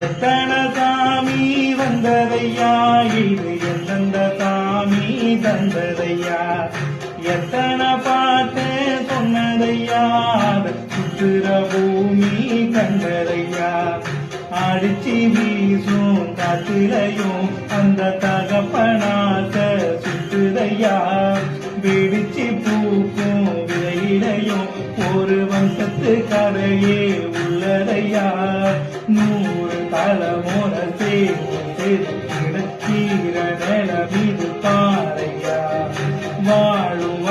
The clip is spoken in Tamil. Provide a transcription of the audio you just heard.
எத்தனை சாமி வந்ததையா இது எந்தெந்த சாமி தந்ததையா எத்தனை பாட்டு சொன்னதையா சுற்றுற பூமி கண்டதையா அடிச்சு வீசும் காத்திரையும் அந்த தகப்பனாக சுற்றுதையா வெடிச்சு பூக்கும் விதையிலையும் ஒரு வம்சத்து கதையே உள்ளதையா 100 தலைமுறை சேர்க்கிற நில மீது பாறையா வாழும்